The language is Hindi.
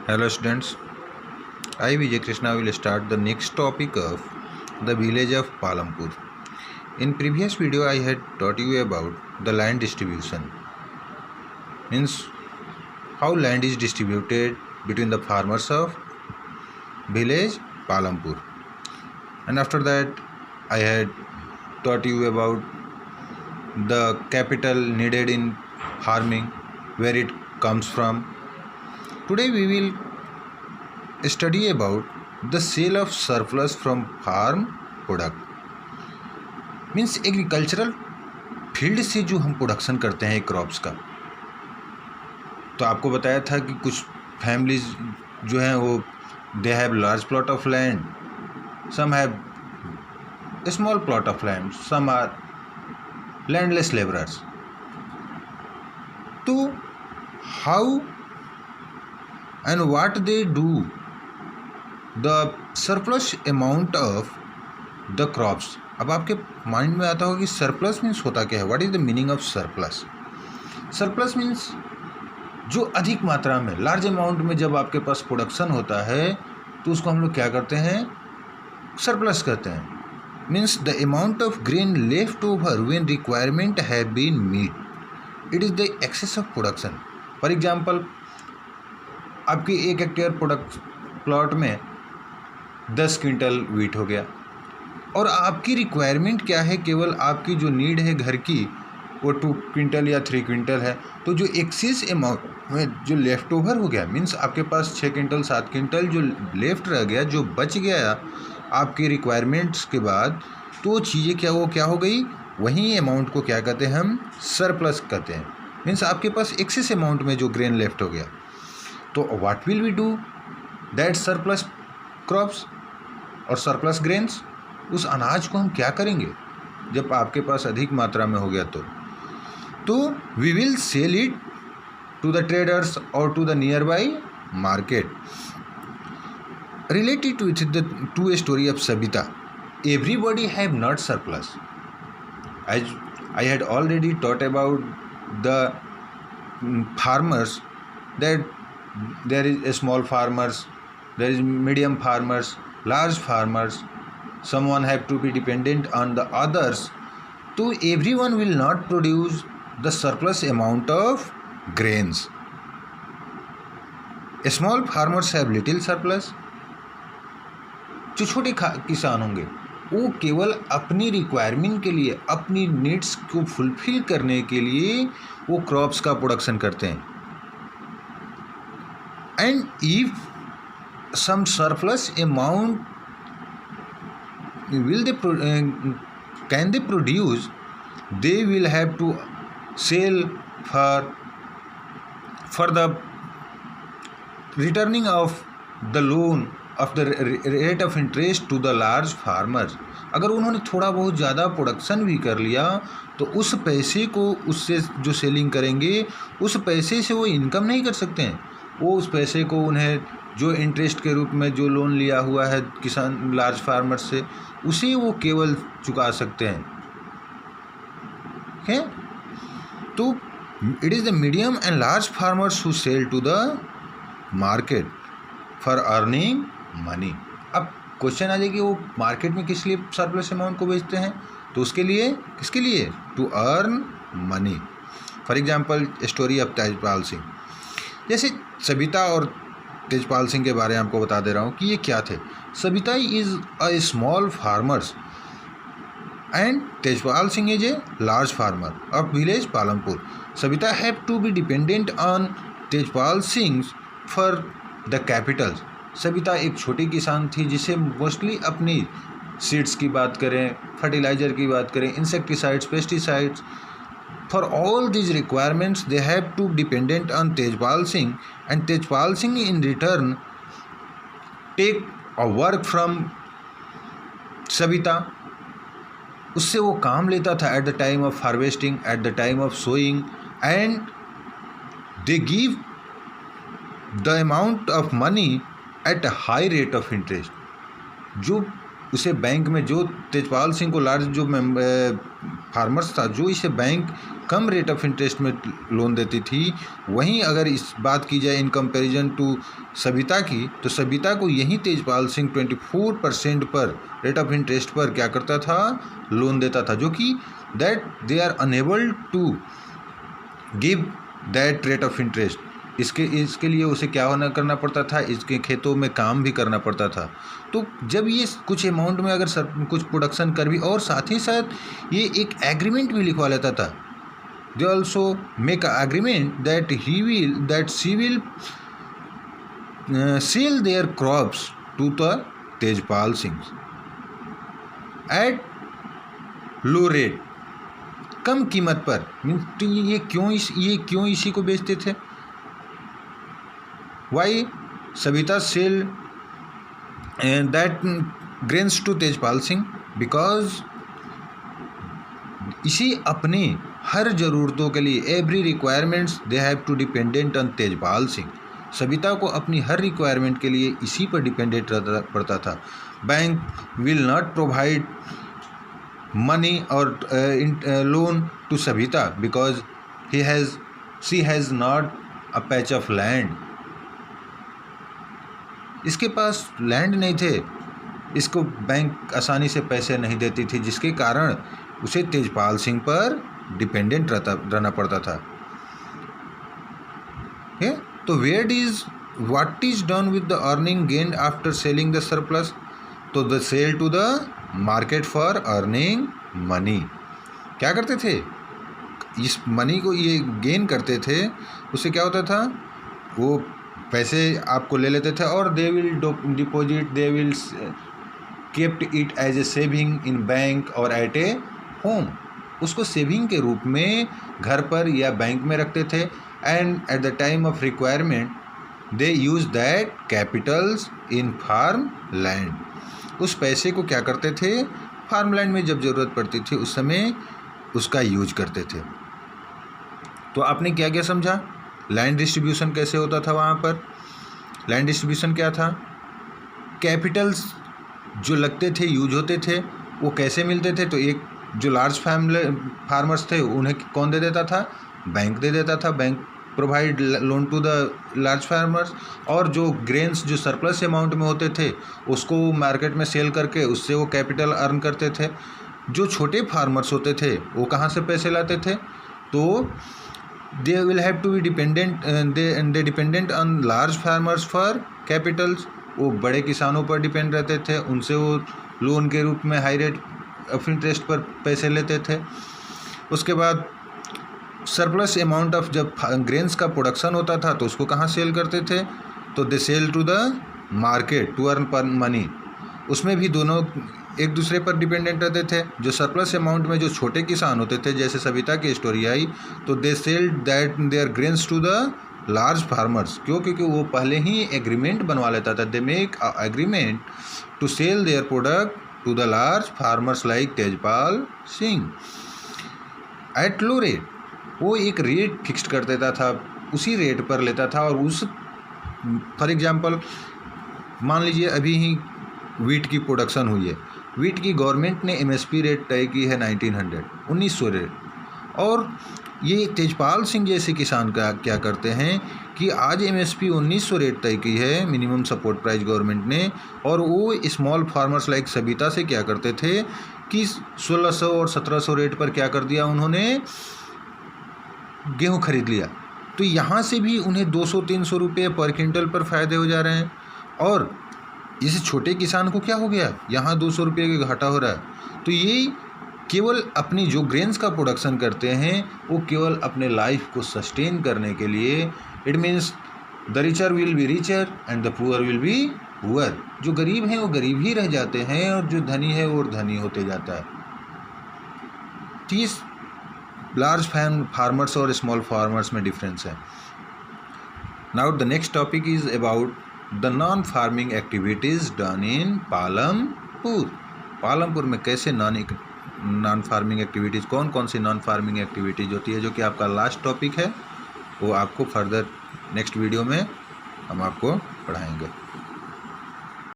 Hello students, I Vijay Krishna will start the next topic of the village of Palampur. In previous video I had taught you about the land distribution, means how land is distributed between the farmers of village Palampur, and after that I had taught you about the capital needed in farming, where it comes from. Today we will study about the sale of surplus from farm product, means agricultural field से जो हम प्रोडक्शन करते हैं क्रॉप्स का। तो आपको बताया था कि कुछ फैमिलीज जो हैं वो they have large plot of land, some have small plot of land, some are landless labourers. तो how and what they do the surplus amount of the crops. अब आपके माइंड में आता होगा कि सरप्लस मीन्स होता क्या है, what is the meaning of surplus. Surplus means जो अधिक मात्रा में, लार्ज अमाउंट में जब आपके पास प्रोडक्शन होता है तो उसको हम लोग क्या करते हैं, सरप्लस कहते हैं। Means the amount of grain left over when requirement have been met, it is the excess of production. For example, आपकी 1 हेक्टेयर प्लॉट में 10 क्विंटल वीट हो गया और आपकी रिक्वायरमेंट क्या है, केवल आपकी जो नीड है घर की वो 2 क्विंटल या 3 क्विंटल है। तो जो एक्सेस अमाउंट में जो लेफ़्ट ओवर हो गया, मीन्स आपके पास 6 क्विंटल 7 क्विंटल जो लेफ़्ट रह गया, जो बच गया आपकी रिक्वायरमेंट्स के बाद, तो चीज़ें क्या हो गई, वही अमाउंट को क्या कहते हैं, हम सरप्लस कहते हैं। मीन्स आपके पास एक्सेस अमाउंट में जो ग्रेन लेफ्ट हो गया। तो what will we do that surplus crops और सरप्लस ग्रेन्स, उस अनाज को हम क्या करेंगे जब आपके पास अधिक मात्रा में हो गया। तो we will sell it to the traders और to the nearby market. Related with the to story of Sabita, everybody have not surplus. As I had already taught about the farmers that there is a small farmers, there is medium farmers, large farmers, someone have to be dependent on the others. So everyone will not produce the surplus amount of grains. Small farmers have little surplus. जो छोटे किसान होंगे वो केवल अपनी रिक्वायरमेंट के लिए, अपनी नीड्स को फुलफिल करने के लिए वो क्रॉप्स का प्रोडक्शन करते हैं। And if some surplus amount can they produce, they will have to sell for the returning of the loan of the rate of interest to the large farmers. अगर उन्होंने थोड़ा बहुत ज़्यादा प्रोडक्शन भी कर लिया तो उस पैसे को, उससे जो सेलिंग करेंगे उस पैसे से वो इनकम नहीं कर सकते हैं। वो उस पैसे को उन्हें जो इंटरेस्ट के रूप में जो लोन लिया हुआ है किसान लार्ज फार्मर से, उसे वो केवल चुका सकते हैं। है तो it is the medium and large farmers who sell to the market for earning money. अब क्वेश्चन आ जाए कि वो मार्केट में किस लिए सरप्लस अमाउंट को बेचते हैं, तो उसके लिए, किसके लिए, to earn money. For example, story of Tejpal Singh. जैसे सबिता और तेजपाल सिंह के बारे में आपको बता दे रहा हूँ कि ये क्या थे। Sabita is a small farmers and Tejpal Singh is a large farmer of village Palampur. Sabita have to be dependent on Tejpal Singh for the capital. Sabita एक छोटी किसान थी जिसे मोस्टली अपनी सीड्स की बात करें, फर्टिलाइज़र की बात करें, insecticides, pesticides, for all these requirements they have to dependent on Tejpal Singh, and Tejpal Singh in return take a work from Sabita. उससे वो काम लेता था at the time of harvesting, at the time of sowing, and they give the amount of money at a high rate of interest. जो उसे बैंक में, जो तेजपाल सिंह को लार्ज जो फार्मर्स था, जो इसे bank come rate of interest में लोन देती थी, वहीं अगर इस बात की जाए इन कंपैरिजन टू सविता की, तो सविता को यही तेजपाल सिंह 24% पर रेट ऑफ इंटरेस्ट पर क्या करता था, लोन देता था, जो कि that they are unable to give that rate of interest. इसके लिए उसे क्या करना पड़ता था, इसके खेतों में काम भी करना पड़ता था। तो जब ये कुछ अमाउंट में अगर कुछ प्रोडक्शन कर भी, और साथ ही साथ ये एक एग्रीमेंट भी लिखवा लेता था, they also make agreement that she will sell their crops to the Tejpal Singh at low rate, कम कीमत पर। तो ये क्यों इसी को बेचते थे? Why Savita sell that grains to Tejpal Singh? Because इसी अपने हर ज़रूरतों के लिए, every requirements they have to dependent on Tejpal Singh. Savita को अपनी हर रिक्वायरमेंट के लिए इसी पर डिपेंडेंट पड़ता था। Bank will not provide money और loan to Savita because she has not a patch of land. इसके पास लैंड नहीं थे, इसको बैंक आसानी से पैसे नहीं देती थी, जिसके कारण उसे तेजपाल सिंह पर डिपेंडेंट रहना पड़ता था। तो what is done with the earning gain after selling the surplus? तो the sell to the market for earning money. क्या करते थे, इस मनी को ये गेन करते थे, उससे क्या होता था, वो पैसे आपको ले लेते थे और they will deposit, they will kept it as a saving in bank और एट ए होम। उसको सेविंग के रूप में घर पर या बैंक में रखते थे, and at the time of requirement they use that capitals in farm land. उस पैसे को क्या करते थे, फार्म लैंड में जब ज़रूरत पड़ती थी उस समय उसका यूज करते थे। तो आपने क्या क्या समझा, लैंड डिस्ट्रीब्यूशन कैसे होता था वहाँ पर? लैंड डिस्ट्रीब्यूशन क्या था, कैपिटल्स जो लगते थे, यूज होते थे, वो कैसे मिलते थे? तो एक जो लार्ज फार्मर्स थे उन्हें कौन दे देता था, बैंक दे देता था, bank provide loan to the large farmers. और जो ग्रेन्स जो सरप्लस अमाउंट में होते थे उसको मार्केट में सेल करके उससे वो कैपिटल अर्न करते थे। जो छोटे फार्मर्स होते थे वो कहाँ से पैसे लाते थे? तो they will have to be dependent they dependent on large farmers for capitals। वो बड़े किसानों पर डिपेंड रहते थे, उनसे वो लोन के रूप में हाई रेट ऑफ इंटरेस्ट पर पैसे लेते थे। उसके बाद सरप्लस अमाउंट ऑफ जब ग्रेन्स का प्रोडक्शन होता था तो उसको कहाँ सेल करते थे? तो they sell to the market to earn per money. उसमें भी दोनों एक दूसरे पर डिपेंडेंट रहते थे। जो सरप्लस अमाउंट में जो छोटे किसान होते थे, जैसे सविता की स्टोरी आई, तो they sell that their grains to the large farmers. क्यों? क्योंकि वो पहले ही एग्रीमेंट बनवा लेता था। They make agreement to sell their product to the large farmers like Tejpal Singh at low rate. वो एक रेट फिक्स्ड कर देता था, उसी रेट पर लेता था। और उस फॉर एग्जांपल मान लीजिए अभी ही वीट की प्रोडक्शन हुई है, वीट की गवर्नमेंट ने एमएसपी रेट तय की है 1900 रेट। और ये तेजपाल सिंह जैसे किसान का क्या करते हैं कि आज एमएसपी 1900 रेट तय की है, मिनिमम सपोर्ट प्राइस गवर्नमेंट ने, और वो स्मॉल फार्मर्स लाइक सविता से क्या करते थे कि 1600 और 1700 रेट पर क्या कर दिया उन्होंने, गेहूँ खरीद लिया। तो यहाँ से भी उन्हें 200-300 रुपये पर क्विंटल पर फ़ायदे हो जा रहे हैं। और इस छोटे किसान को क्या हो गया, यहाँ 200 रुपये का घाटा हो रहा है। तो ये केवल अपनी जो ग्रेन्स का प्रोडक्शन करते हैं वो केवल अपने लाइफ को सस्टेन करने के लिए, it means the richer will be richer and the poor will be poor. जो गरीब हैं वो गरीब ही रह जाते हैं और जो धनी है वो धनी होते जाता है। तीस लार्ज फार्मर्स और स्मॉल फार्मर्स में डिफरेंस है। Now the next topic is about the non farming activities done in Palampur. Palampur में कैसे नॉन फार्मिंग एक्टिविटीज़, कौन कौन सी नॉन फार्मिंग एक्टिविटीज़ होती है, जो कि आपका लास्ट टॉपिक है, वो आपको फर्दर नेक्स्ट वीडियो में हम आपको पढ़ाएंगे।